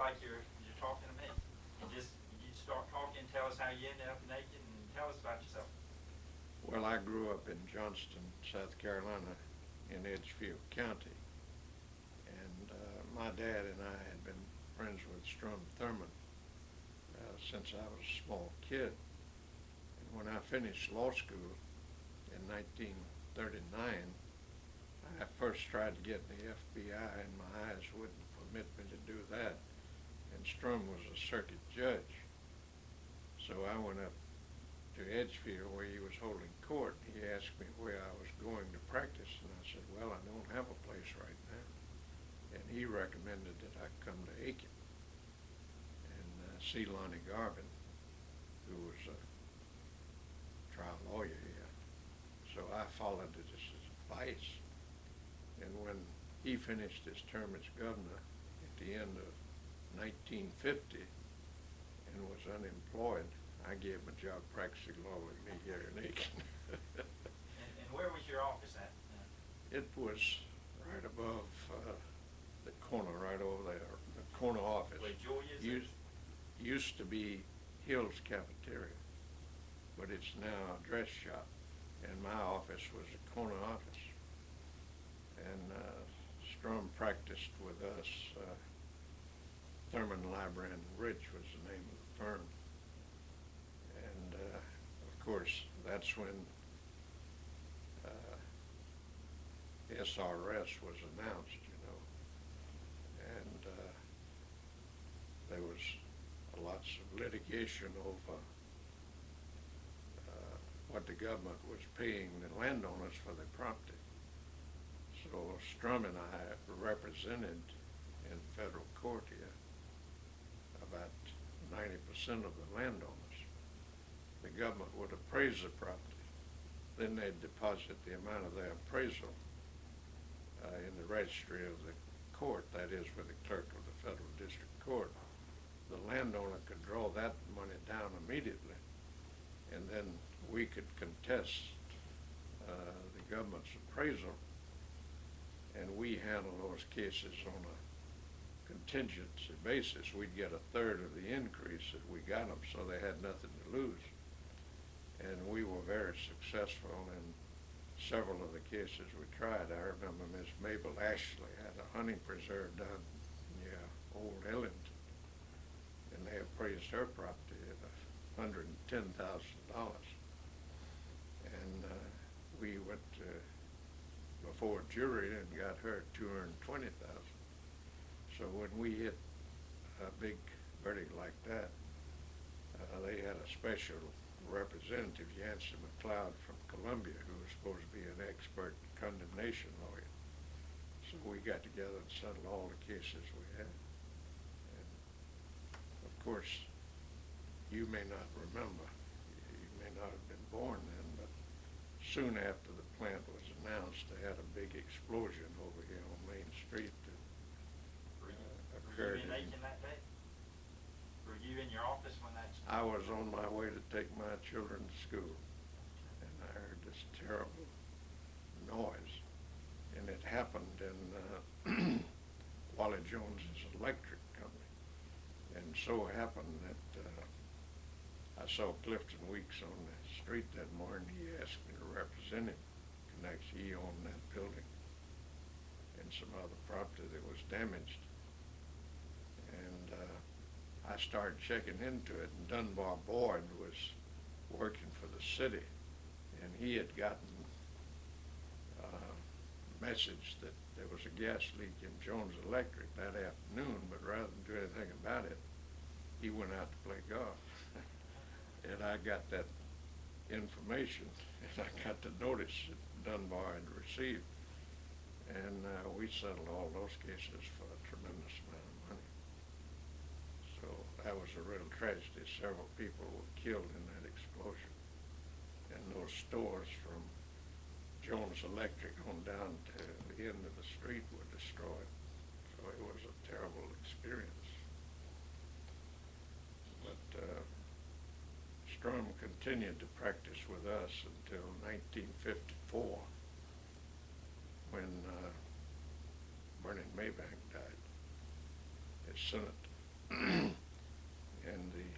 like you're talking to me. You start talking, tell us how you ended up in Aiken, and tell us about yourself. Well, I grew up in Johnston, South Carolina, in Edgefield County, and my dad and I had been friends with Strom Thurmond since I was a small kid. And when I finished law school in 1939, I first tried to get in the FBI, and my eyes wouldn't permit me to do that. And Strom was a circuit judge. So I went up to Edgefield where he was holding court. He asked me where I was going to practice, and I said, well, I don't have a place right now. And he recommended that I come to Aiken and see Lonnie Garvin, who was a trial lawyer here. So I followed his advice. And when he finished his term as governor at the end of 1950 and was unemployed, I gave him a job practicing law with me here in Aiken. And where was your office at? It was right above the corner, right over there, the corner office. Where Julia's used to be Hill's Cafeteria, but it's now a dress shop. And my office was a corner office. And Strom practiced with us. Thurman, Librand, and Rich was the name of the firm. And of course, that's when SRS was announced, you know. And there was lots of litigation over what the government was paying the landowners for their property. So Strom and I represented in federal court here about 90% of the landowners. The government would appraise the property. Then they'd deposit the amount of their appraisal in the registry of the court, that is with the clerk of the federal district court. The landowner could draw that money down immediately, and then we could contest the government's appraisal, and we handle those cases on a contingency basis. We'd get a third of the increase that we got them, so they had nothing to lose. And we were very successful in several of the cases we tried. I remember Miss Mabel Ashley had a hunting preserve down near Old Ellington, and they appraised her property at $110,000. And we went before a jury and got her $220,000. So when we hit a big verdict like that, they had a special representative, Yancey McLeod from Columbia, who was supposed to be an expert condemnation lawyer. So we got together and settled all the cases we had. And of course, you may not remember, you may not have been born then, but soon after the plant was announced, they had a big explosion over here on Main Street that occurred. Were you in Aiken that day? Were you in your office when that? I was on my way to take my children to school, and I heard this terrible noise, and it happened in Wally Jones's electric company. And so happened that I saw Clifton Weeks on the street that morning. He asked me to represent him, because he owned that building and some other property that was damaged. And I started checking into it, and Dunbar Boyd was working for the city, and he had gotten a message that there was a gas leak in Jones Electric that afternoon, but rather than do anything about it, he went out to play golf. And I got that information, and I got the notice that Dunbar had received, and we settled all those cases for a tremendous amount of money. So that was a real tragedy. Several people were killed in that explosion, and those stores from Jones Electric on down to the end of the street were destroyed. So it was a terrible experience. But Strom continued to practice with us until 1954, when Vernon Maybank died as Senate And the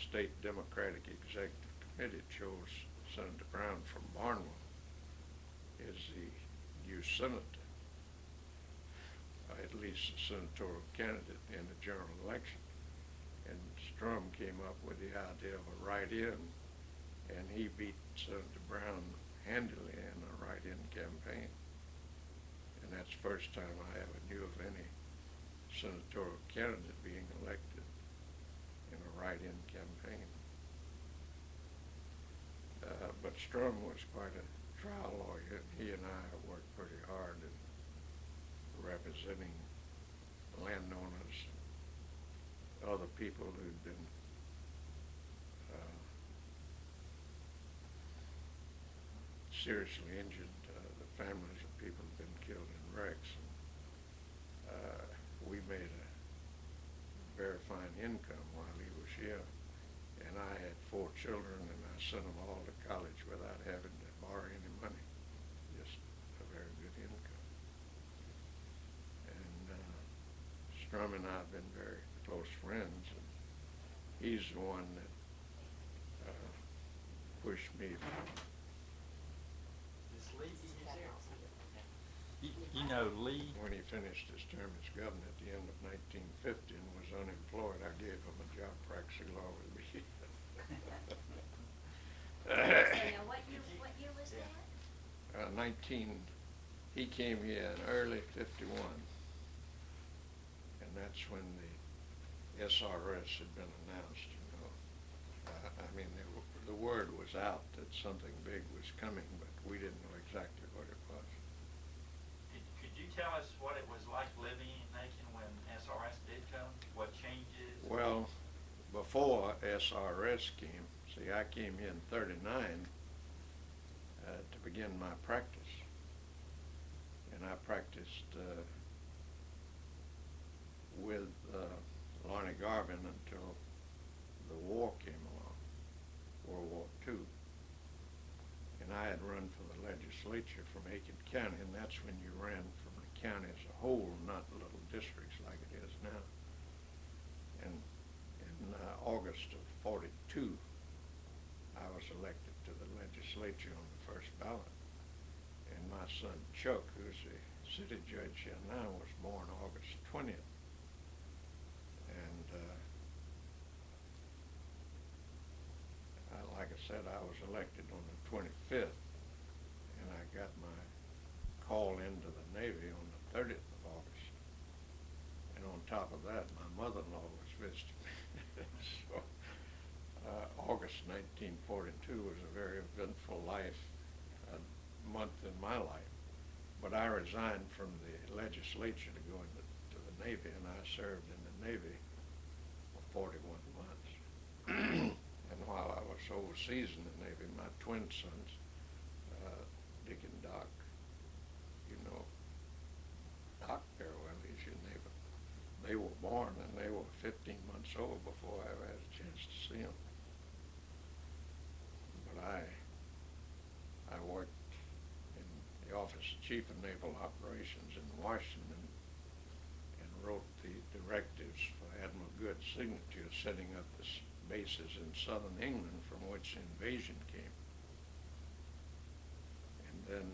state Democratic Executive Committee chose Senator Brown from Barnwell as the new senator, at least a senatorial candidate in the general election. And Strum came up with the idea of a write-in, and he beat Senator Brown handily in a write-in campaign. And that's the first time I ever knew of any senatorial candidate being elected in a write-in campaign. But Strum was quite a trial lawyer, and he and I worked pretty hard in representing landowners, other people who'd been seriously injured, the families of people who've been killed in wrecks. And, we made a very fine income while he was here, and I had 4 children, and I sent them all to college without having to borrow any money. Just a very good income. And Strum and I have been very close friends, and he's the one that pushed me. Is Lee here? You know Lee? When he finished his term as governor at the end of 1950 and was unemployed, I gave him a job practicing law with me. So now, what year was that? He came here in early '51, and that's when the SRS had been announced, you know. I mean, the word was out that something big was coming, but we didn't know exactly what it was. Could you tell us what it was like living in Aiken when SRS did come? What changes? Well, before SRS came, see, I came here in '39 to begin my practice. And I practiced with Lonnie Garvin until the war came along, World War II. And I had run for the legislature from Aiken County, and that's when you ran from the county as a whole, not little districts like it is now. And in August of '42, I was elected to the legislature on the first ballot. And my son Chuck, who's a city judge here now, was born August 20th. And like I said, I was elected on the 25th, and I got my call into the Navy on the 30th of August. And on top of that, my mother-in-law was visiting me. So August 1942 was a very eventful month in my life. But I resigned from the legislature to go to the Navy, and I served in the Navy for 41 months. And while I was overseas in the Navy, my twin sons, Dick and Doc, you know, Doc very well, he's your neighbor. They were born, and they were 15 months old before I ever had a chance to see them. But I worked in the Office of Chief of Naval Operations in Washington and wrote the directives for Admiral Good's signature setting up the bases in southern England from which the invasion came. And then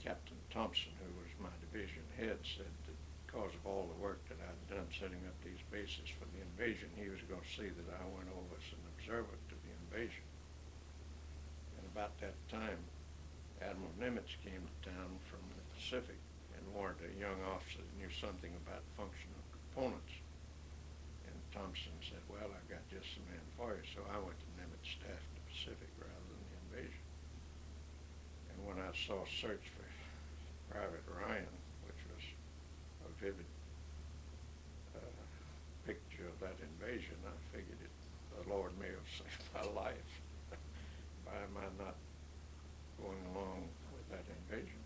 Captain Thompson, who was my division head, said that because of all the work that I'd done setting up these bases for the invasion, he was going to see that I went over as an observer to the invasion. And about that time, Admiral Nimitz came to town from the Pacific and wanted a young officer that knew something about functional components. And Thompson said, well, I've got just the man for you. So I went to Nimitz staff in the Pacific rather than the invasion. And when I saw Search for Private Ryan, which was a vivid picture of that invasion, I figured the Lord may have saved my life by my not going along with that invasion.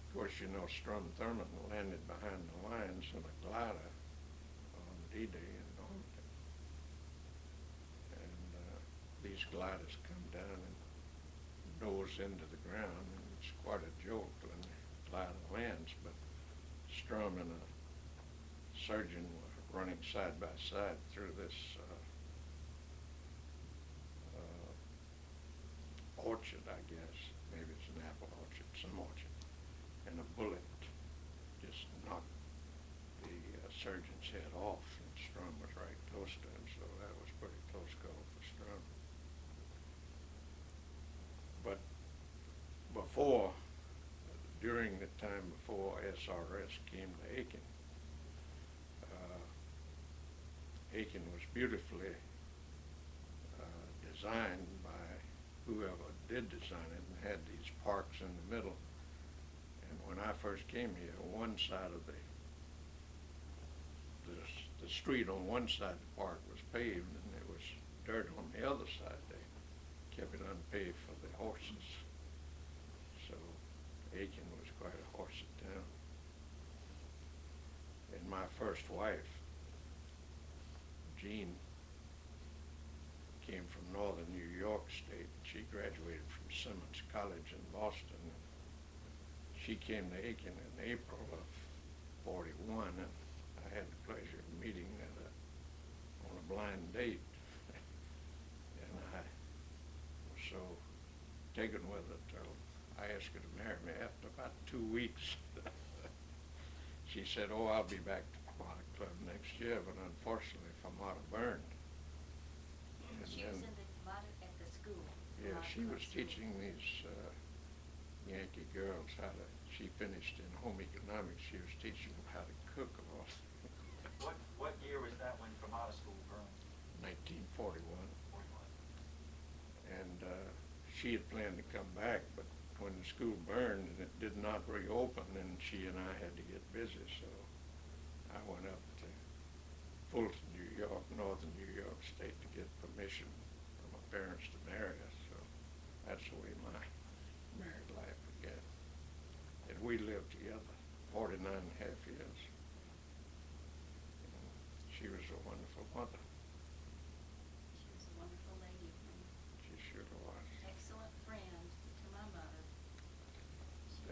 Of course, you know, Strum Thurmond landed behind the lines in a glider on D-Day in Normandy. And these gliders come down and nose into the ground, and it's quite a jolt when they lie of the lands, but Strum and a surgeon were running side by side through this orchard, I guess. Maybe it's an apple orchard, some orchard. And a bullet just knocked the surgeon's head off, and Strum was right close to him, so that was a pretty close call for Strum. But during the time before SRS came to Aiken, Aiken was beautifully designed by whoever did design it, and had these parks in the middle. And when I first came here, one side of the street on one side of the park was paved, and there was dirt on the other side. They kept it unpaved for the horses. So Aiken was quite a horsey town. And my first wife, Jean, came from northern New York State. She graduated from Simmons College in Boston. She came to Aiken in April of '41, and I had the pleasure of meeting on a blind date. And I was so taken with it till I asked her to marry me. After about 2 weeks, she said, "Oh, I'll be back to Pomona Club next year, but unfortunately Pomona burned." And She was in the at the school. yeah, she was teaching these Yankee girls how to. She finished in home economics. She was teaching them how to cook all. What year was that when Pomona School burned? 1941. 41. And she had planned to come back, but when the school burned and it did not reopen, and she and I had to get busy, so I went up to Fulton, New York, northern New York State, to get permission from my parents to marry us. So that's the way my married life began. And we lived together 49 and a half years. And she was a wonderful mother. She was a wonderful lady. She sure was. Excellent friend to my mother.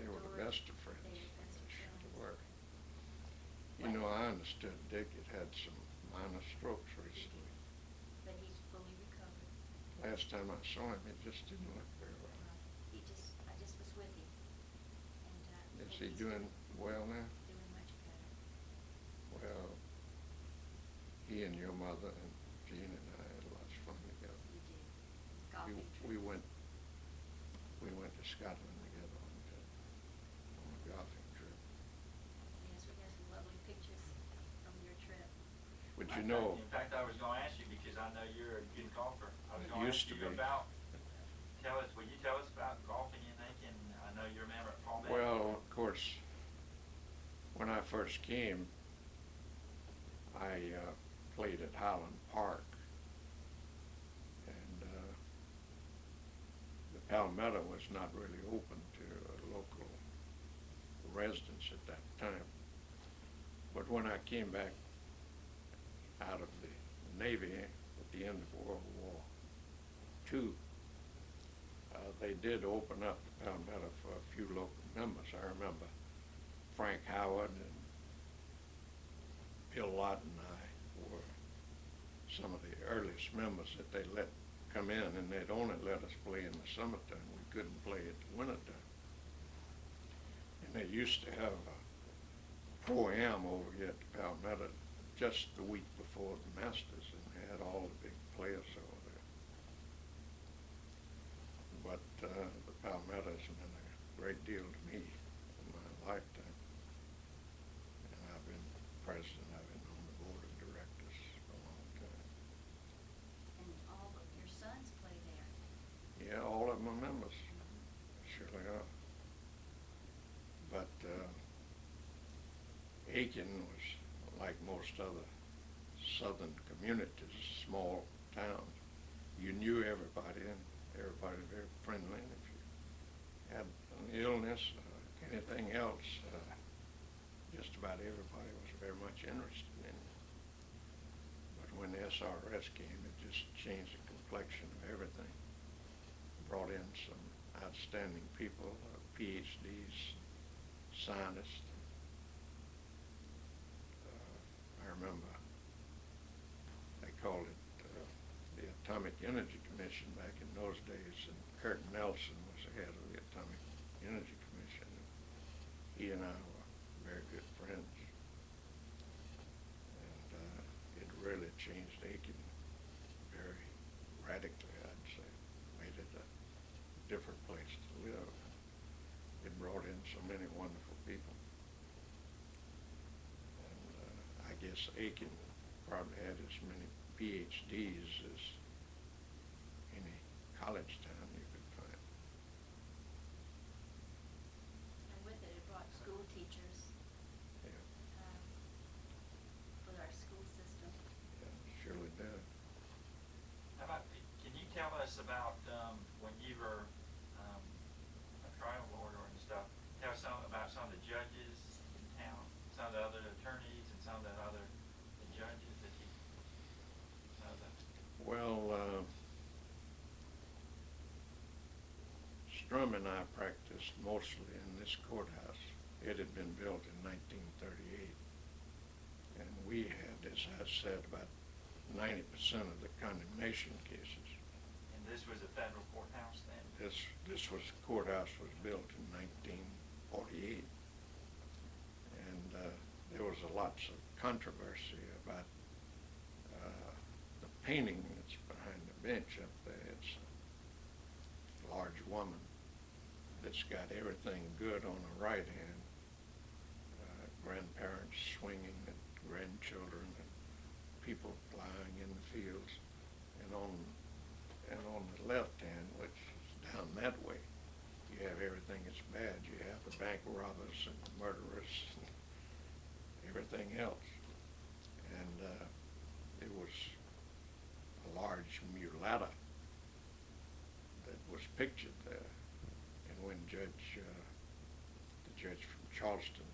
They were the best of friends. They were best of They friends. sure were. You know, I understood Dick had had some minor strokes recently. But he's fully recovered. Last time I saw him, it just didn't look very well. I just was with him. And, Is and he he's doing well now? Doing much better. Well, he and your mother and Jean and I had lots of fun together. We did. We, Golfing we trip. went to Scotland together on a golfing trip. Yes, we have some lovely pictures from your trip. But you know, In fact, I was going to ask you, because I know you're a good golfer. I was It going to used ask to you be. about, will you tell us about golfing in Aiken? I know you're a member at Palm Beach. well, of course, when I first came, I played at Highland Park, and the Palmetto was not really open to local residents at that time. But when I came back out of the Navy at the end of World War II, they did open up the Palmetto for a few local members. I remember Frank Howard and Bill Lott and I were some of the earliest members that they let come in, and they'd only let us play in the summertime. We couldn't play at the wintertime. And they used to have a Pro-Am over here at the Palmetto just the week before the Masters, and they had all the big players over there. But the Palmetto's meant a great deal to me in my lifetime. And I've been president, I've been on the board of directors for a long time. And all of your sons play there. Yeah, all of them are members, surely are. But Aiken was like most other southern communities, small towns. You knew everybody, and everybody was very friendly. And if you had an illness or anything else, just about everybody was very much interested in it. But when the SRS came, it just changed the complexion of everything. Brought in some outstanding people, PhDs, scientist. I remember they called it the Atomic Energy Commission back in those days, and Kurt Nelson was the head of the Atomic Energy Commission. He and I were very good friends, and it really changed Aiken very radically, I'd say. Made it a different place to live. It brought in so many wonderful people. And I guess Aiken probably had as many PhDs as any college town you could find. And with it, it brought school teachers, Yeah, for our school system. yeah, surely did. How about, can you tell us about, when you were, a trial lawyer and stuff, tell us about some of the judges in town, some of the other attorneys and some of the other judges that you know that? Well, Strum and I practiced mostly in this courthouse. It had been built in 1938, and we had, as I said, about 90% of the condemnation cases. And this was a federal courthouse then? This courthouse was built in 1948, and there was lots of controversy about the painting that's behind the bench up there. It's a large woman that's got everything good on the right hand, grandparents swinging at grandchildren and people flying in the fields, and on the left hand, which is down that way, you have everything that's bad. You have the bank robbers and the murderers and everything else. And there was a large mulatta that was pictured there. And when the judge from Charleston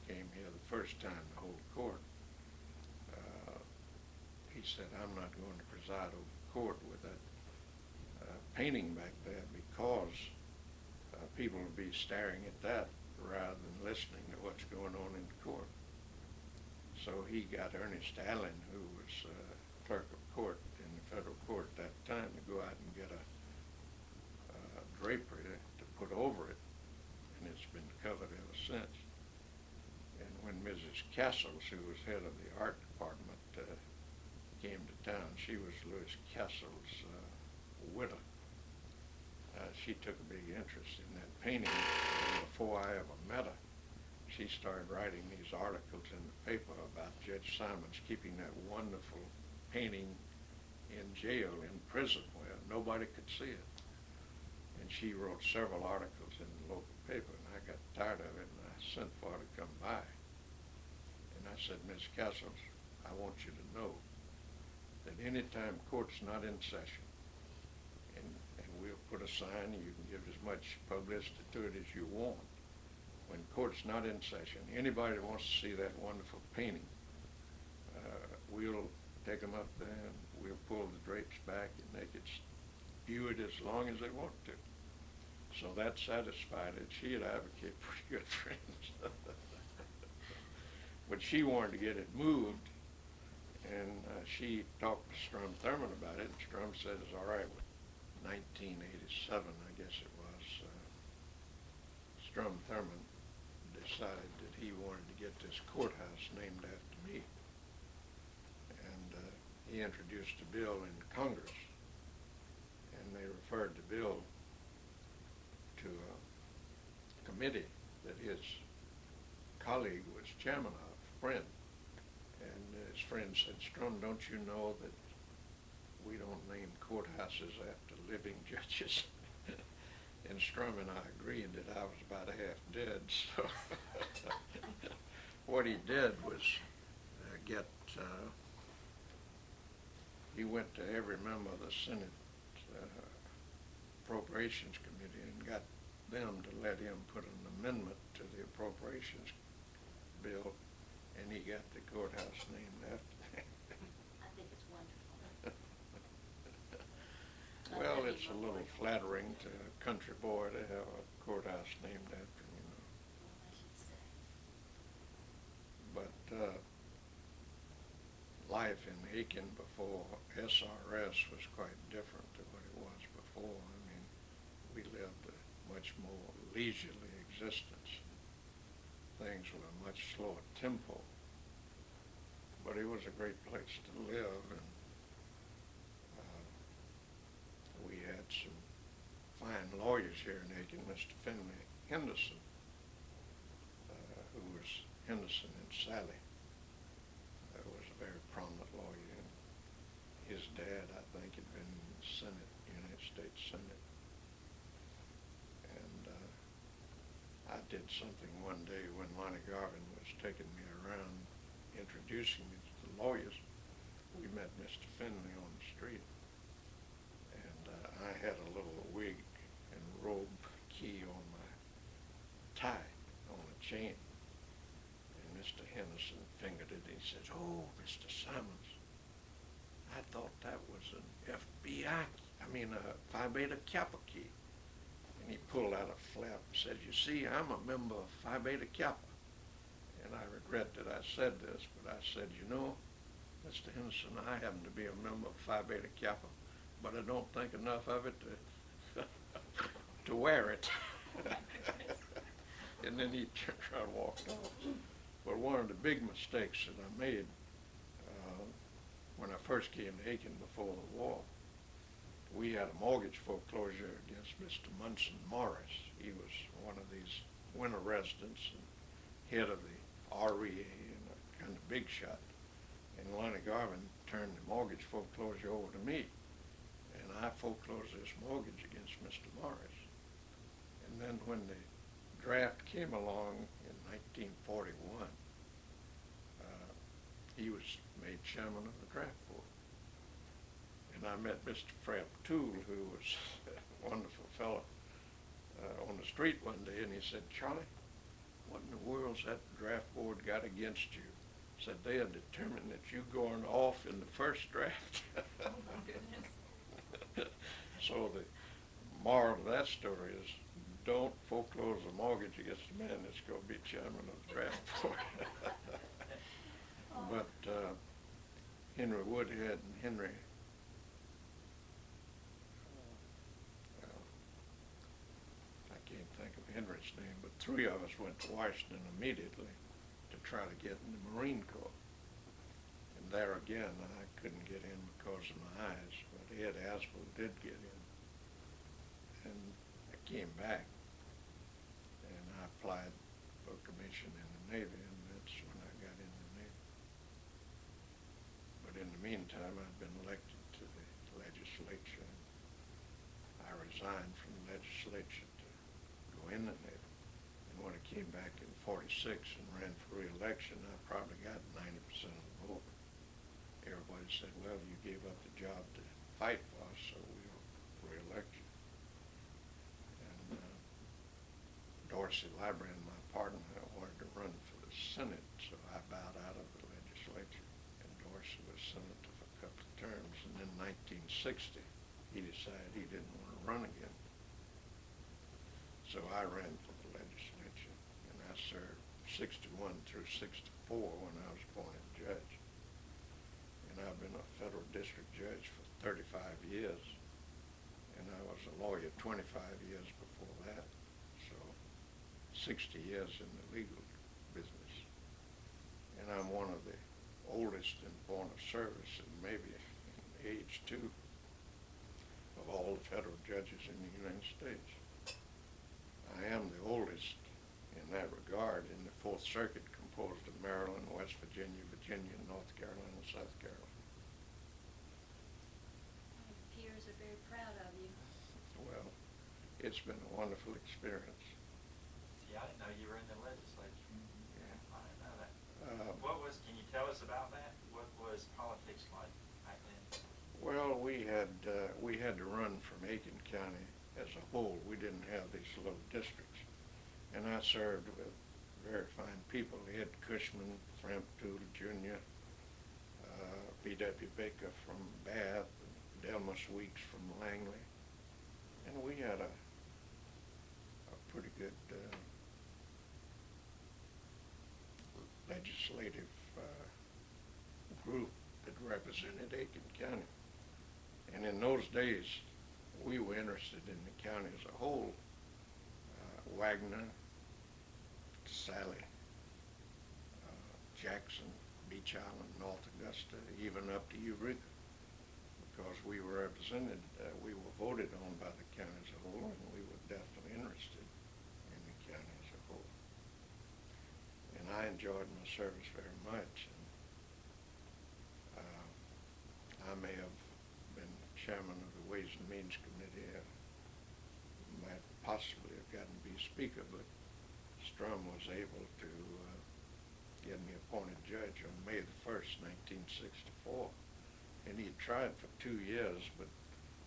came here the first time to hold court, he said, "I'm not going to preside over court with that painting back there because people will be staring at that rather than listening to what's going on in court." So he got Ernest Allen, who was clerk of court in the federal court at that time, to go out and get a drapery to put over it, and it's been covered ever since. And when Mrs. Castles, who was head of the art department, came to town, she was Louis Castle's widow. She took a big interest in that painting, and before I ever met her, she started writing these articles in the paper about Judge Simons keeping that wonderful painting in jail, in prison, where nobody could see it. And she wrote several articles in the local paper, and I got tired of it, and I sent for her to come by. And I said, "Miss Castles, I want you to know that any time court's not in session, and we'll put a sign, you can give as much publicity to it as you want. When court's not in session, anybody that wants to see that wonderful painting, we'll take them up there and we'll pull the drapes back and they could view it as long as they want to." So that satisfied it. She and I became pretty good friends. But she wanted to get it moved, and she talked to Strum Thurmond about it, and Strum said it's all right. 1987, I guess it was, Strum Thurmond decided that he wanted to get this courthouse named after me. And he introduced a bill in Congress, and they referred the bill to a committee that his colleague was chairman of, friend. And his friend said, "Strum, don't you know that we don't name courthouses after living judges?" And Strum and I agreed that I was about half dead, so what he did was he went to every member of the Senate Appropriations Committee and got them to let him put an amendment to the appropriations bill, and he got the courthouse named after him. I think it's wonderful. Well, it's a little flattering to a country boy to have a courthouse named after him, you know. Well, I should say life in Aiken before SRS was quite different than what it was before. I mean, we lived a much more leisurely existence. Things were a much slower tempo. But it was a great place to live, and we had some fine lawyers here in Aiken. Mr. Finley Henderson, who was Henderson and Sally, was a very prominent lawyer. And his dad, I think, had been in the Senate, United States Senate. And I did something one day when Lonnie Garvin was taking me around, introducing me to the lawyers. We met Mr. Finley on the street, and I had a little wig and robe key on my tie, on a chain. And Mr. Henderson fingered it, and he says, "Oh, Mr. Simons, I thought that was an FBI, Phi Beta Kappa key." And he pulled out a flap and said, "You see, I'm a member of Phi Beta Kappa." And I regret that I said this, but I said, "You know, Mr. Henderson, I happen to be a member of Phi Beta Kappa, but I don't think enough of it to wear it." And then he turned around and walked off. But one of the big mistakes that I made when I first came to Aiken before the war, we had a mortgage foreclosure against Mr. Munson Morris. He was one of these winter residents and head of the REA and a kind of big shot. And Lonnie Garvin turned the mortgage foreclosure over to me. And I foreclosed this mortgage against Mr. Morris. And then when the draft came along in 1941, he was made chairman of the draft board. And I met Mr. Frapp Toole, who was a wonderful fellow, on the street one day, and he said, "Charlie, what in the world's that draft board got against you?" Said, "They had determined that you going off in the first draft." Oh my goodness. So the moral of that story is, don't foreclose a mortgage against a man that's going to be chairman of the draft board. But Henry Woodhead and Henry, I can't think of Henry's name, but three of us went to Washington immediately to try to get in the Marine Corps. And there again, I couldn't get in because of my eyes, but Ed Aswell did get in. And I came back, and I applied for a commission in the Navy, and that's when I got in the Navy. But in the meantime, I've been elected to the legislature. I resigned from the legislature to go in the Navy. And when I came back in '46 and ran for re-election, I probably got 90% of the vote. Everybody said, "Well, you gave up the job to fight for us, so we'll re-elect you." And Dorsey Librand, my partner, wanted to run for the Senate, so I bowed out of the legislature. And Dorsey was senator for a couple of terms, and in 1960, he decided he didn't want to run again. So I ran for the legislature, and I served 61 through 64 when I was appointed judge. And I've been a federal district judge for 35 years, and I was a lawyer 25 years before that, so 60 years in the legal business. And I'm one of the oldest in point of service, and maybe in age too, of all the federal judges in the United States. I am the oldest in that regard in the Fourth Circuit, composed of Maryland, West Virginia, Virginia, North Carolina, South Carolina. My peers are very proud of you. Well, it's been a wonderful experience. See, I didn't know you were in the legislature. Yeah. I didn't know that. Can you tell us about that? What was politics like back then? Well, we had to run from Aiken County as a whole. We didn't have these little districts. And I served with very fine people. Ed Cushman, Frank Toole Jr., B.W. Baker from Bath, Delmas Weeks from Langley. And we had a pretty good legislative group that represented Aiken County. And in those days, we were interested in the county as a whole. Wagner, Sally, Jackson, Beach Island, North Augusta, even up to Eureka, because we were represented, we were voted on by the county as a whole, and we were definitely interested in the county as a whole. And I enjoyed my service very much. And, I may have been chairman of the Ways and Means Committee, might possibly have gotten to be speaker, but Strum was able to get me appointed judge on May the 1st, 1964. And he tried for 2 years, but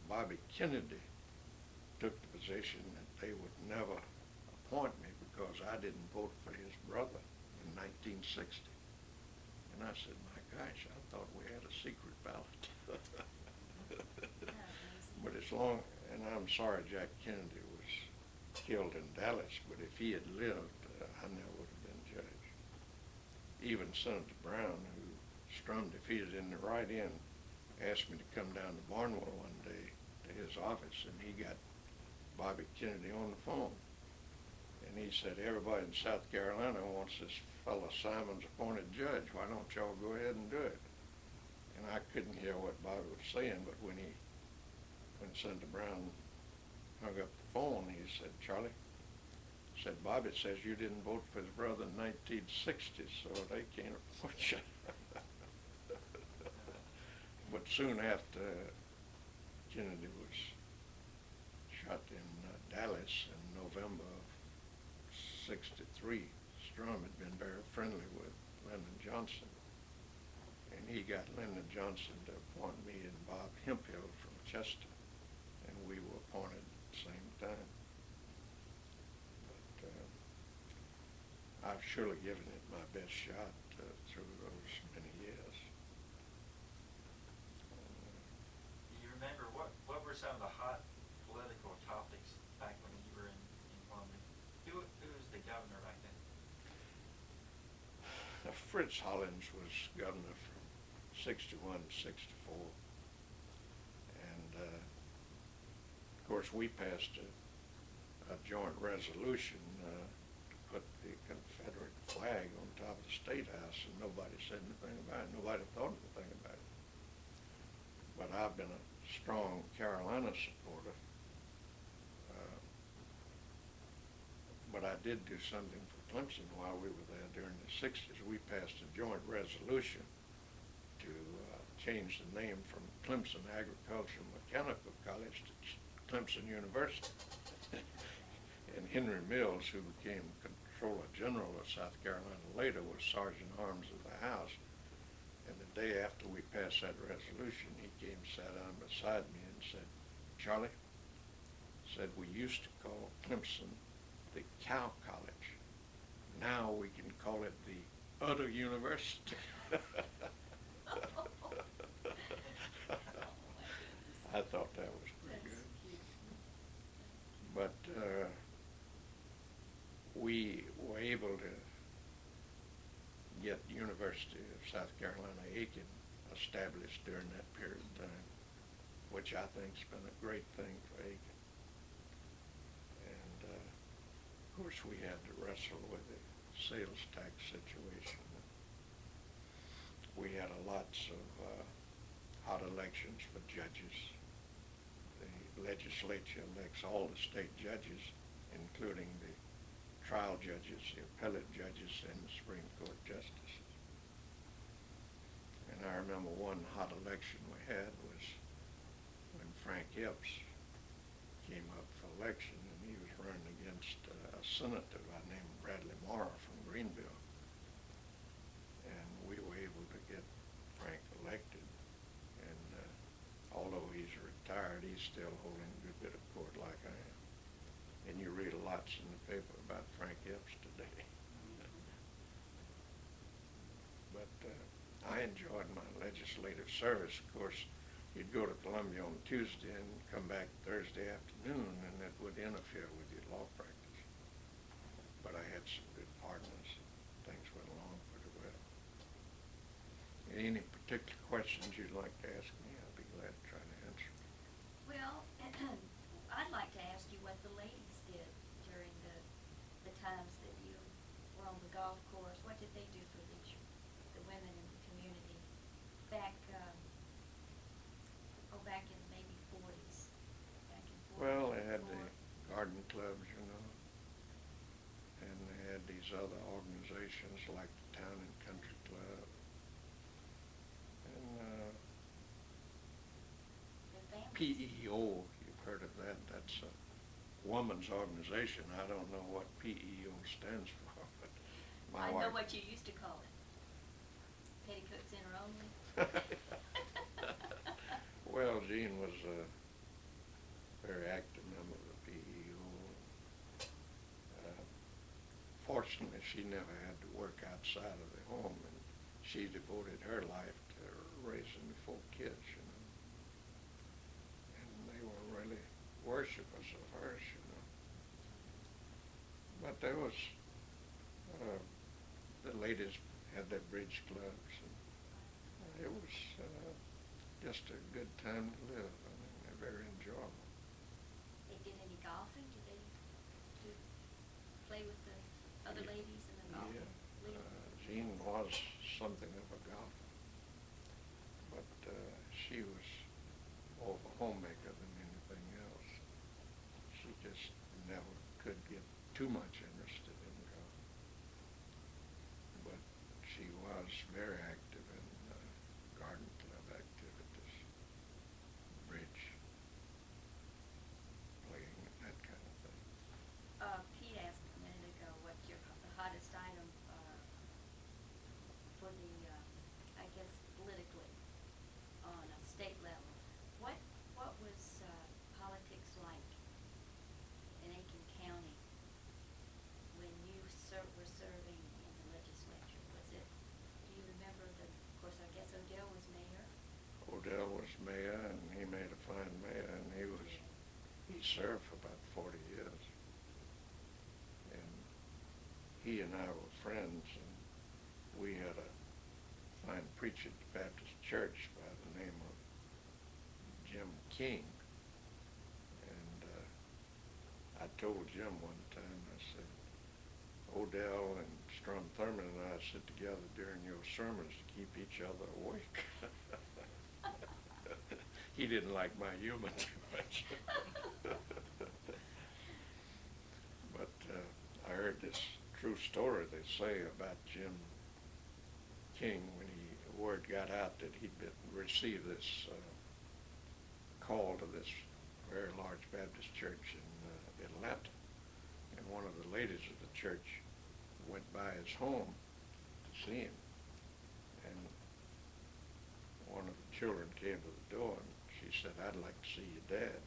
Bobby Kennedy took the position that they would never appoint me because I didn't vote for his brother in 1960. And I said, my gosh, I thought we had a secret ballot. But as long, and I'm sorry Jack Kennedy was killed in Dallas, but if he had lived, I never would have been judge. Even Senator Brown, who Strum defeated in the write-in, asked me to come down to Barnwell one day to his office, and he got Bobby Kennedy on the phone. And he said, everybody in South Carolina wants this fellow Simons appointed judge. Why don't y'all go ahead and do it? And I couldn't hear what Bobby was saying, but when Senator Brown hung up the phone, he said, Charlie, said, Bobby says you didn't vote for his brother in 1960, so they can't appoint you. But soon after Kennedy was shot in Dallas in November of '63, Strum had been very friendly with Lyndon Johnson. And he got Lyndon Johnson to appoint me and Bob Hemphill from Chester. And we were appointed at the same time. But I've surely given it my best shot through those many years. Do you remember what were some of the hot political topics back when you were in Columbia? Who was the governor back then? Fritz Hollins was governor from '61 to '64. And of course we passed a joint resolution to put the Confederate flag on top of the State House, and nobody said anything about it. Nobody thought anything about it. But I've been a strong Carolina supporter. But I did do something for Clemson while we were there during the '60s. We passed a joint resolution to change the name from Clemson Agricultural Mechanical College to Clemson University. And Henry Mills, who became Comptroller General of South Carolina later, was Sergeant Arms of the House. And the day after we passed that resolution, he came, sat down beside me and said, Charlie, said, we used to call Clemson the Cow College. Now we can call it the Udder University. I thought that was pretty good. But we were able to get University of South Carolina, Aiken, established during that period of time, which I think's been a great thing for Aiken. And of course we had to wrestle with the sales tax situation. We had lots of hot elections for judges. The legislature elects all the state judges, including the trial judges, the appellate judges, and the Supreme Court justices. And I remember one hot election we had was when Frank Epps came up for election, and he was running against a senator by the name of Bradley Morrow from Greenville. And we were able to get Frank elected. And although he's retired, he's still holding a good bit of court like I am. And you read lots in the paper about Frank Epps today. But I enjoyed my legislative service. Of course, you'd go to Columbia on Tuesday and come back Thursday afternoon, and it would interfere with your law practice. But I had some good partners. Things went along pretty well. In any particular questions you'd like to ask me, I'll be glad to try to answer. Well, I'd like to ask you what the ladies did during the times that you were on the golf course. What did they do for the women in the community back, back in maybe 40s, back in 40s? Well, they had the 44? garden clubs, you know, and they had these other organizations like the Town and Country Club. And Their families. PEO, you've heard of that, that's a woman's organization. I don't know what PEO stands for, but my I wife. know what you used to call it. Petticoat Center only. Well, Jean was a very active member of the PEO. Fortunately, she never had to work outside of the home, and she devoted her life to raising the 4 kids, you know. And they were really worshipers of hers, you know. But there was, the ladies had their bridge clubs, and it was just a good time to live. I mean, they're very enjoyable. They did any golfing? Did they play with the other ladies in the golf Yeah, league? Jean was something of a golfer, but she was more of a homemaker than anything else. She just never could get too much interested in golf. But she was very active in garden club activities, bridge, playing, that kind of thing. Pete asked a minute ago what the hottest item for the, I guess politically, on a state level. What was politics like in Aiken County when you were serving in the legislature? Was it, do you remember of course, I guess Wendell was mayor? Wendell was mayor, and he made a fine mayor, and he served for about 40 years. And he and I were friends, and we had a fine preacher at the Baptist church by the name of Jim King. And I told Jim one time, I said, Odell and Strom Thurmond and I sit together during your sermons to keep each other awake. He didn't like my humor too much. But I heard this true story they say about Jim King when word got out that he'd received this call to this very large Baptist church in Atlanta. And one of the ladies of the church went by his home to see him. And one of the children came to the door and she said, I'd like to see your dad.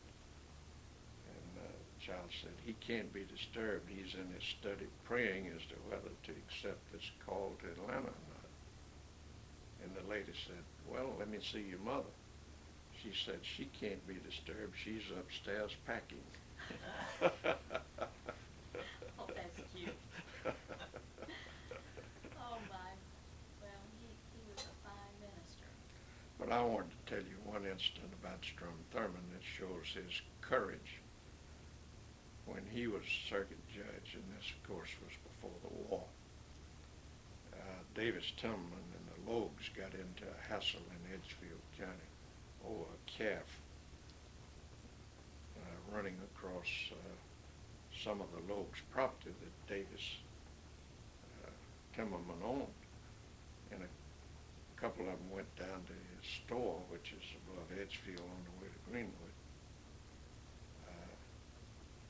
And the child said, he can't be disturbed. He's in his study praying as to whether to accept this call to Atlanta or not. And the lady said, well, let me see your mother. She said, she can't be disturbed. She's upstairs packing. Oh, that's cute. Oh, my. Well, he was a fine minister. But I wanted to tell you one incident about Strom Thurmond that shows his courage. When he was circuit judge, and this, of course, was before the war, Davis Tillman and the Logues got into a hassle in Edgefield County over a calf running across some of the Logues' property that Davis Timmerman owned. And a couple of them went down to his store, which is above Edgefield on the way to Greenwood,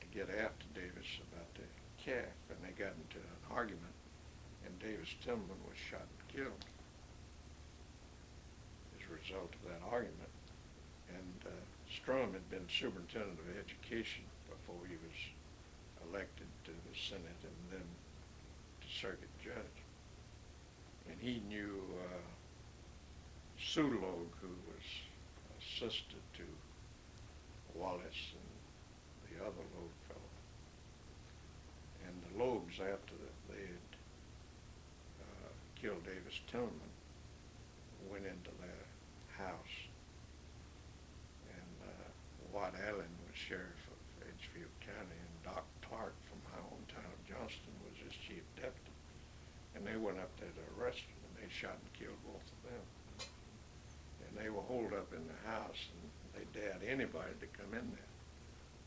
to get after Davis about the calf, and they got into an argument, and Davis Timmerman was shot and killed as a result of that argument. And Strom had been superintendent of education before he was elected to the Senate and then to circuit judge. And he knew Sue Logue, who was a sister to Wallace and the other Logue fellow. And the Logues, after they had killed Davis Tillman, went into their house. And Watt Allen was sheriff of Edgefield County, and Doc Clark from my hometown of Johnston was his chief deputy. And they went up there to arrest him, and they shot and killed both of them. And they were holed up in the house, and they dared anybody to come in there.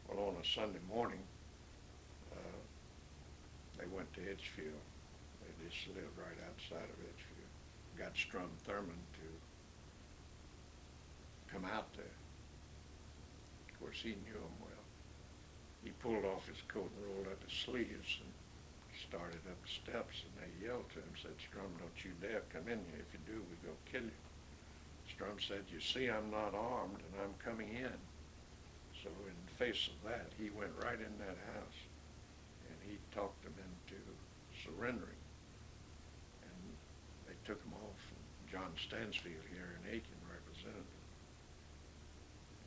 Well, on a Sunday morning, they went to Edgefield. They just lived right outside of Edgefield. Got Strum Thurmond to come out there. Of course, he knew him well. He pulled off his coat and rolled up his sleeves and started up the steps, and they yelled to him, said, "Strum, don't you dare come in here. If you do, we're going to kill you." Strum said, "You see, I'm not armed, and I'm coming in." So in the face of that, he went right in that house, and he talked them into surrendering. And they took him off, and John Stansfield here in Aiken represented him.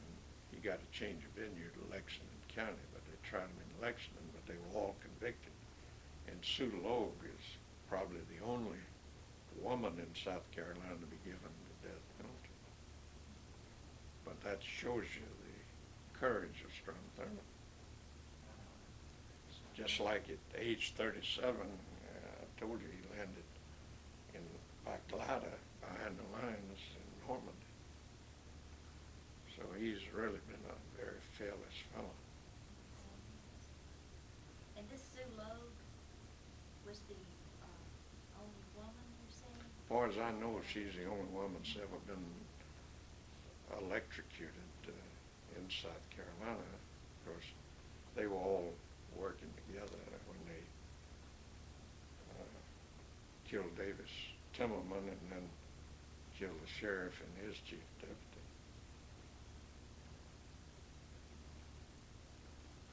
And he got a change of venue to Lexington County, but they tried him in Lexington, but they were all convicted. And Sue Loeb is probably the only woman in South Carolina to be given the death penalty. But that shows you the courage of Strum Thurmond. Just like at age 37, I told you he landed in Baclada behind the lines in Normandy. So he's really been a very fearless fellow. And this Sue Loeb was the only woman, you're saying? As far as I know, she's the only woman that's ever been electrocuted in South Carolina. Of course, they were all working together when they killed Davis Timmerman and then killed the sheriff and his chief deputy.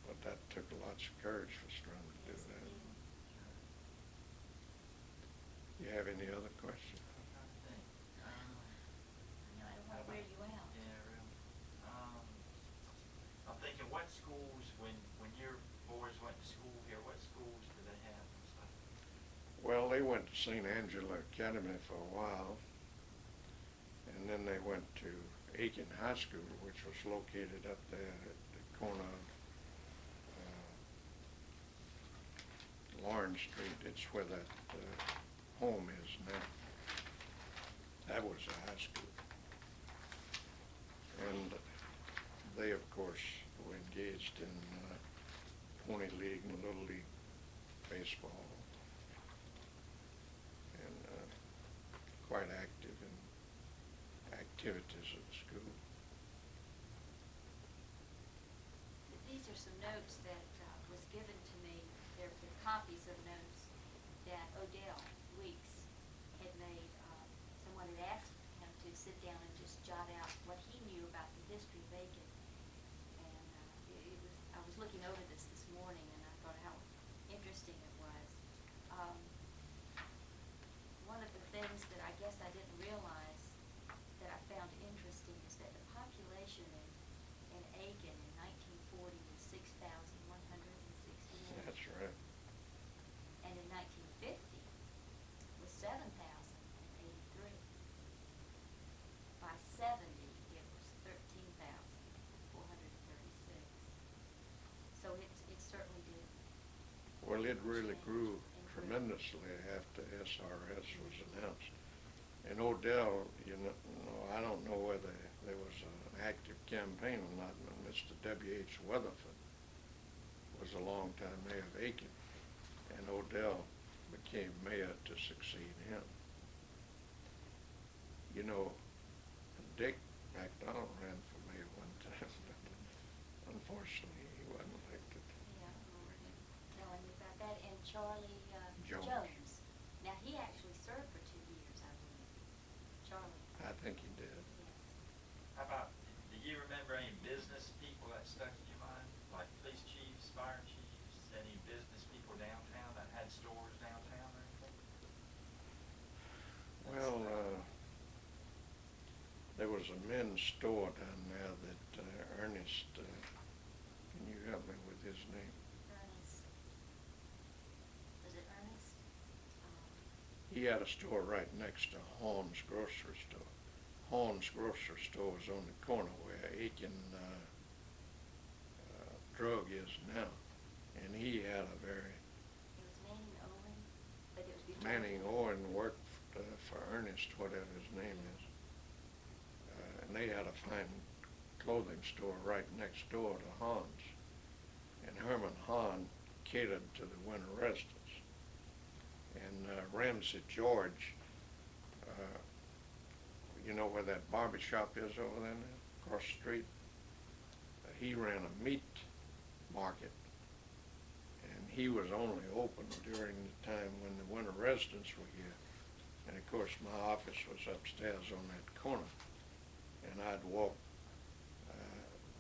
But that took lots of courage for Strum to do Yes, it that. did. You have any other questions? I'm trying to think. I know, I don't want to wear you out. Yeah, really. I'm thinking, what schools, when your boys went to school here, what schools did they have and stuff? Well, they went to St. Angela Academy for a while, and then they went to Aiken High School, which was located up there at the corner of Lawrence Street. It's where that home is now. That was a high school. And they, of course, were engaged in Pony League and Little League baseball, and quite active in activities at the school. These are some notes that was given to me. They're copies of notes that Odell Weeks had made. Someone had asked him to sit down and just jot out what he knew about the history of Aiken. And I was looking over this morning, and I thought how interesting it was. One of the things that I guess I didn't realize that I found interesting is that the population in Aiken in 1940 was 6,168. That's right. And in 1950 was 7,083. By 70, it was 13,436. So it certainly did. Well, it really change grew and grew. tremendously after SRS was announced. And Odell, I don't know whether there was an active campaign or not, but Mr. W.H. Weatherford was a longtime mayor of Aiken, and Odell became mayor to succeed him. You know, Dick McDonald ran for mayor one time, but unfortunately he wasn't elected. Yeah, I remember him telling me about that. And Charlie Jones. Jones. Now, he actually served for 2 years, I believe. Charlie. I think he did. Yes. How about, do you remember any business people that stuck in your mind? Like police chiefs, fire chiefs, any business people downtown that had stores downtown or anything? Well, there was a men's store down there that Ernest, can you help me with his name? Ernest. Was it Ernest? He he had a store right next to Horn's grocery store. Horn's grocery store was on the corner where Aiken drug is now. And he had a very, It was Manning Owen, but it was before. Manning Owen worked for Ernest, whatever his name is. And they had a fine clothing store right next door to Hahn's. And Herman Hahn catered to the winter residents. And Ramsey George, you know where that barber shop is over there now, across the street? He ran a meat market. And he was only open during the time when the winter residents were here. And of course, my office was upstairs on that corner. And I'd walk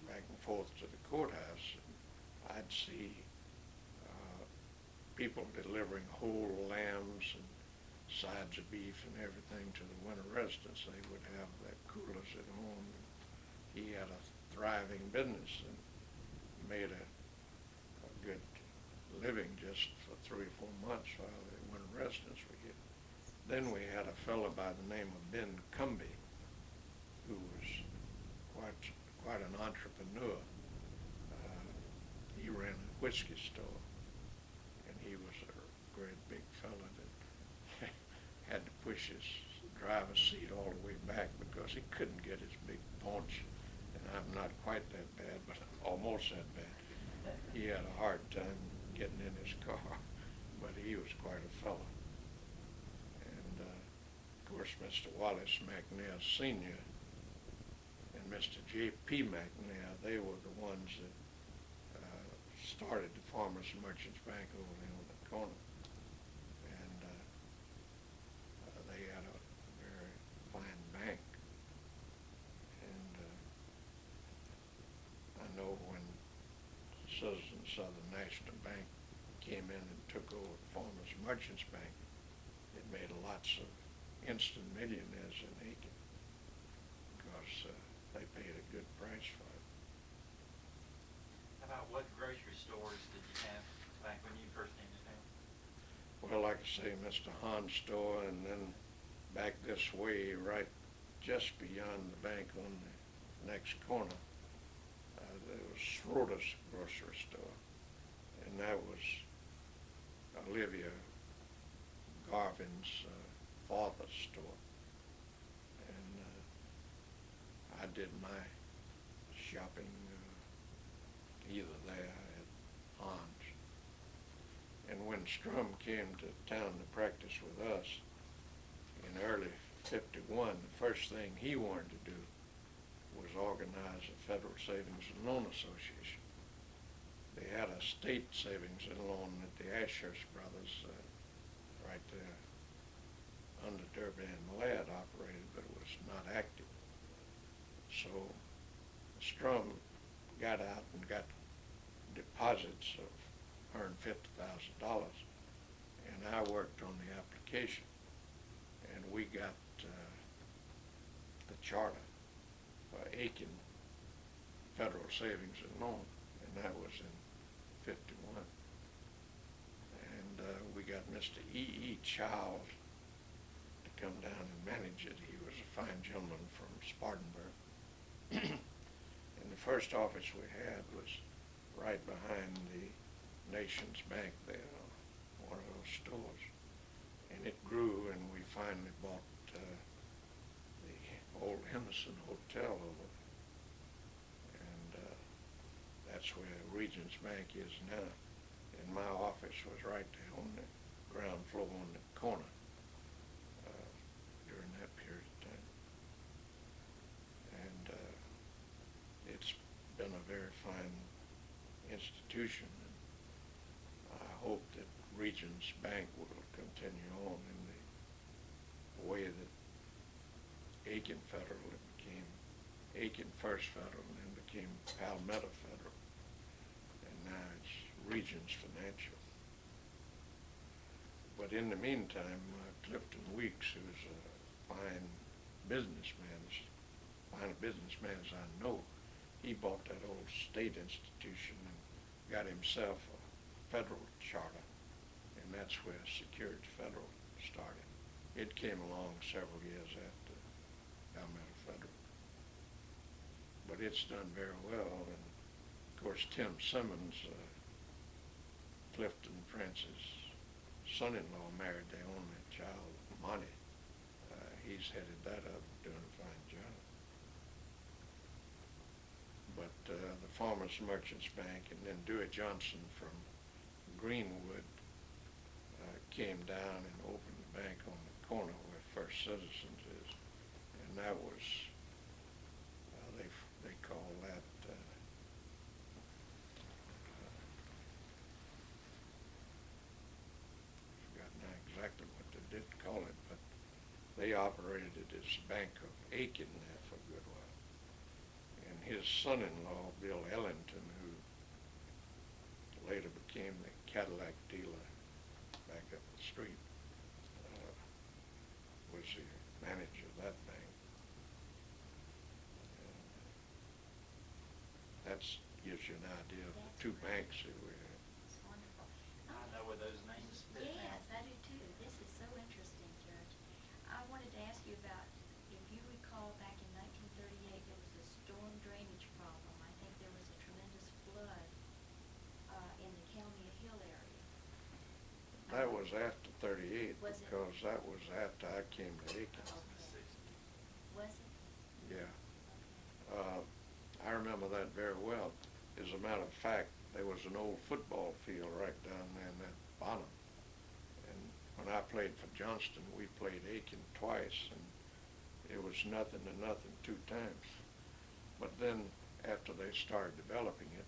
back and forth to the courthouse. And I'd see people delivering whole lambs and sides of beef and everything to the winter residents. They would have their coolers at home. He had a thriving business and made a good living just for 3 or 4 months while the winter residents were here. Then we had a fellow by the name of Ben Cumby, who was quite an entrepreneur. He ran a whiskey store, and he was a great big fella that had to push his driver's seat all the way back because he couldn't get his big paunch. And I'm not quite that bad, but almost that bad. He had a hard time getting in his car, but he was quite a fellow. And of course, Mr. Wallace McNair Sr. and Mr. J.P. McNair, they were the ones that started the Farmers Merchants Bank over there on the corner. And they had a very fine bank. And I know when Citizens Southern National Bank came in and took over Farmers Merchants Bank, it made lots of instant millionaires in Aiken because they paid a good price for it. How about what grocery stores did you have back when you first came to town? Well, like I say, Mr. Hahn's store, and then back this way, right just beyond the bank on the next corner, there was Schroeder's grocery store, and that was Olivia Garvin's father's store. And I did my shopping either there at Hahn's. And when Strum came to town to practice with us in early '51, the first thing he wanted to do was organize a Federal Savings and Loan Association. They had a state savings and loan that the Ashurst brothers right there under Derby and Ladd operated, but it was not active. So Strum got out and got deposits of $150,000, and I worked on the application, and we got the charter for Aiken Federal Savings and Loan, and that was in '51. And we got Mr. E.E. Childs to come down and manage it. He was a fine gentleman from Spartanburg. And the first office we had was right behind the Nation's Bank there, one of those stores. And it grew, and we finally bought the old Henderson Hotel over. And that's where Regions Bank is now. And my office was right there on the ground floor on the corner during that period of time. And it's been a very fine institution. And I hope that Regions Bank will continue on in the way that Aiken Federal became Aiken First Federal and then became Palmetto Federal. And now it's Regions Financial. But in the meantime, Clifton Weeks, who's a fine businessman, as fine a businessman as I know, he bought that old state institution and got himself a federal charter, and that's where Security Federal started. it came along several years after Palmetto Federal. But it's done very well, and of course Tim Simmons, Clifton Francis' son-in-law, married their only child, Monty. He's headed that up, doing a fine job. But the Farmers Merchants Bank and then Dewey Johnson from Greenwood came down and opened the bank on the corner where First Citizens is, and that was they call that forgot now exactly what they did call it, but they operated it as Bank of Aiken there for a good while. And his son-in-law, Bill Ellington, who later became the Cadillac dealer back up the street, was the manager of that bank. And that gives you an idea of the That's two great. banks that we had. It's wonderful. I know where those names fit now. Yes, I do too. This is so interesting, Judge. I wanted to ask you about, if you recall, back in 1938, there was a storm drainage problem. I think there was a tremendous flood in the County of Hill area. That was after 38, Was it? because that was after I came to Aiken. That was in the Okay. 60s. Was it? Yeah. Okay. I remember that very well. As a matter of fact, there was an old football field right down there in that bottom. And when I played for Johnston, we played Aiken twice, and it was 0-0 two times. But then, after they started developing it,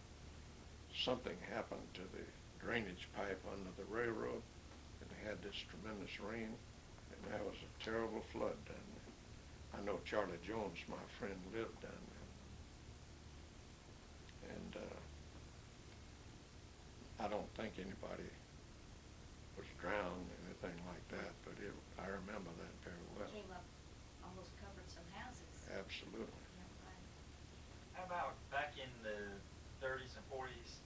something happened to the drainage pipe under the railroad, and they had this tremendous rain, and there was a terrible flood down there. I know Charlie Jones, my friend, lived down there. And I don't think anybody was drowned or anything like that, but I remember that very well. Came up, almost covered some houses. Absolutely. Yeah, right. How about back in the 30s and 40s,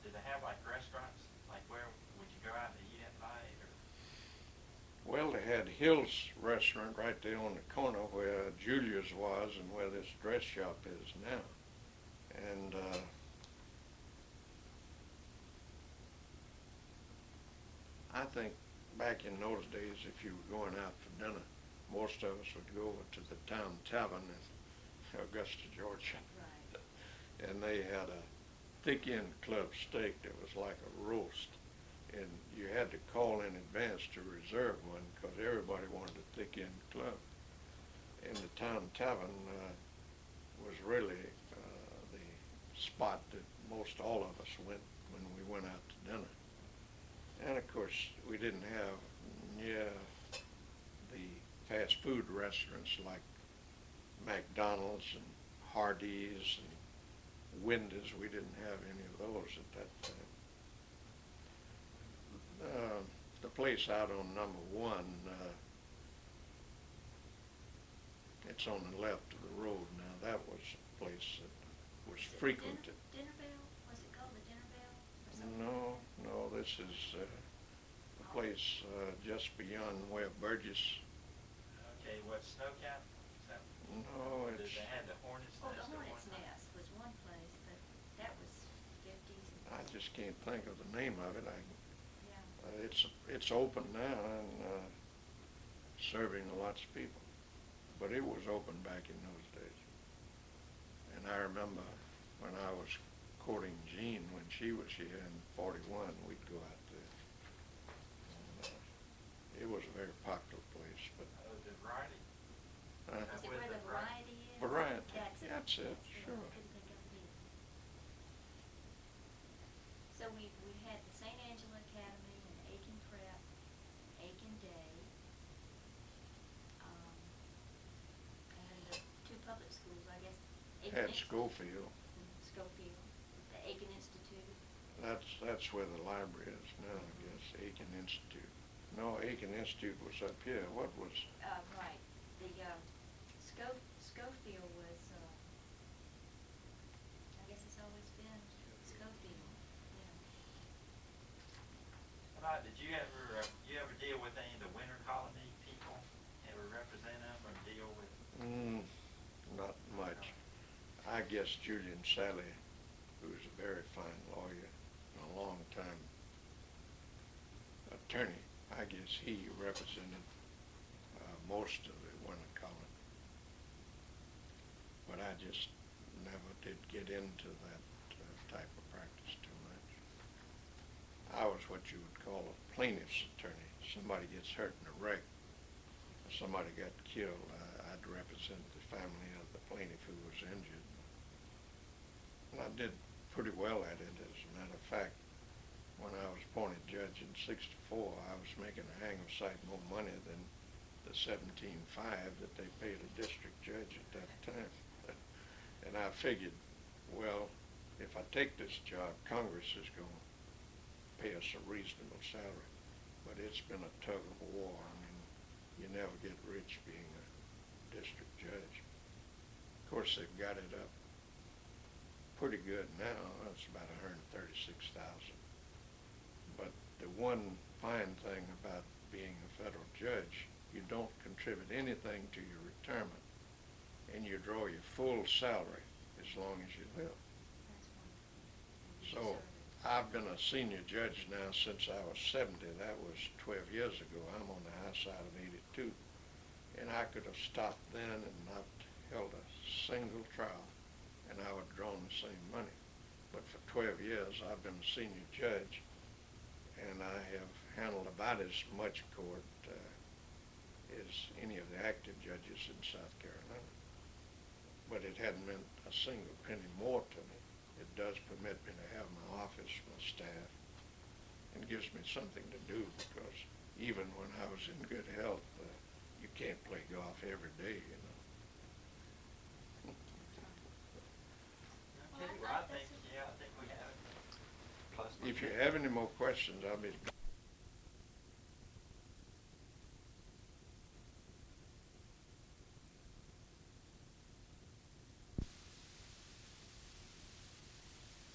did they have like restaurants? Like where would you go out to eat at night or? Well, they had Hill's Restaurant right there on the corner where Julia's was and where this dress shop is now. And I think back in those days, if you were going out for dinner, most of us would go over to the Town Tavern in Augusta, Georgia. Right. And they had a thick-end club steak that was like a roast. And you had to call in advance to reserve one because everybody wanted a thick-end club. And the Town Tavern was really the spot that most all of us went when we went out to dinner. And of course, we didn't have near the fast food restaurants like McDonald's and Hardee's and Wendy's. We didn't have any of those at that time. The place out on number 1, it's on the left of the road now. That was a place that was Is it frequented. Dinner Bell? Was it called the Dinner Bell or something? No, this is a place just beyond where Burgess. Okay, what, Snowcap? Is that? No, Did it's, they have the Hornet's Oh, Nest the at one Hornet's time? Nest was one place, but that was 50s. I just can't think of the name of it. Yeah. It's open now and serving lots of people. But it was open back in those days. And I remember when I was courting Jean when she was here in 41, we'd go out there. And, it was a very popular place, but Oh, the variety. Is it With where the the variety is? Variety. That's it. That's it, sure. I couldn't think of it either. So we had the St. Angela Academy and Aiken Prep, Aiken Day, and the two public schools, I guess. Aiken had Institute Schofield. and Schofield, the Aiken Institute. That's where the library is now, I guess, Aiken Institute. No, Aiken Institute was up here. What was, Right, the, Schofield was, I guess it's always been Schofield, yeah. How about, did you ever deal with any of the winter colony people I guess Julian Sally, who's a very fine lawyer and a long-time attorney, I guess he represented most of the Winter. But I just never did get into that type of practice too much. I was what you would call a plaintiff's attorney. Somebody gets hurt in a wreck, or somebody got killed, I'd represent the family of the plaintiff who was injured. And I did pretty well at it. As a matter of fact, when I was appointed judge in '64, I was making a hang of sight more money than the $17.5 that they paid a district judge at that time. And I figured, well, if I take this job, Congress is going to pay us a reasonable salary. But it's been a tug of war. I mean, you never get rich being a district judge. Of course, they've got it up pretty good now. It's about $136,000. But the one fine thing about being a federal judge, you don't contribute anything to your retirement, and you draw your full salary as long as you live. That's wonderful. You So deserve it. I've been a senior judge now since I was 70. That was 12 years ago. I'm on the high side of 82. And I could have stopped then and not held a single trial, and I would have drawn the same money. But for 12 years, I've been a senior judge, and I have handled about as much court as any of the active judges in South Carolina. But it hadn't meant a single penny more to me. It does permit me to have my office, my staff, and gives me something to do, because even when I was in good health, you can't play golf every day, you know. Okay, Well, well, I that's think we have it. Plus, If you have any more questions, I'll be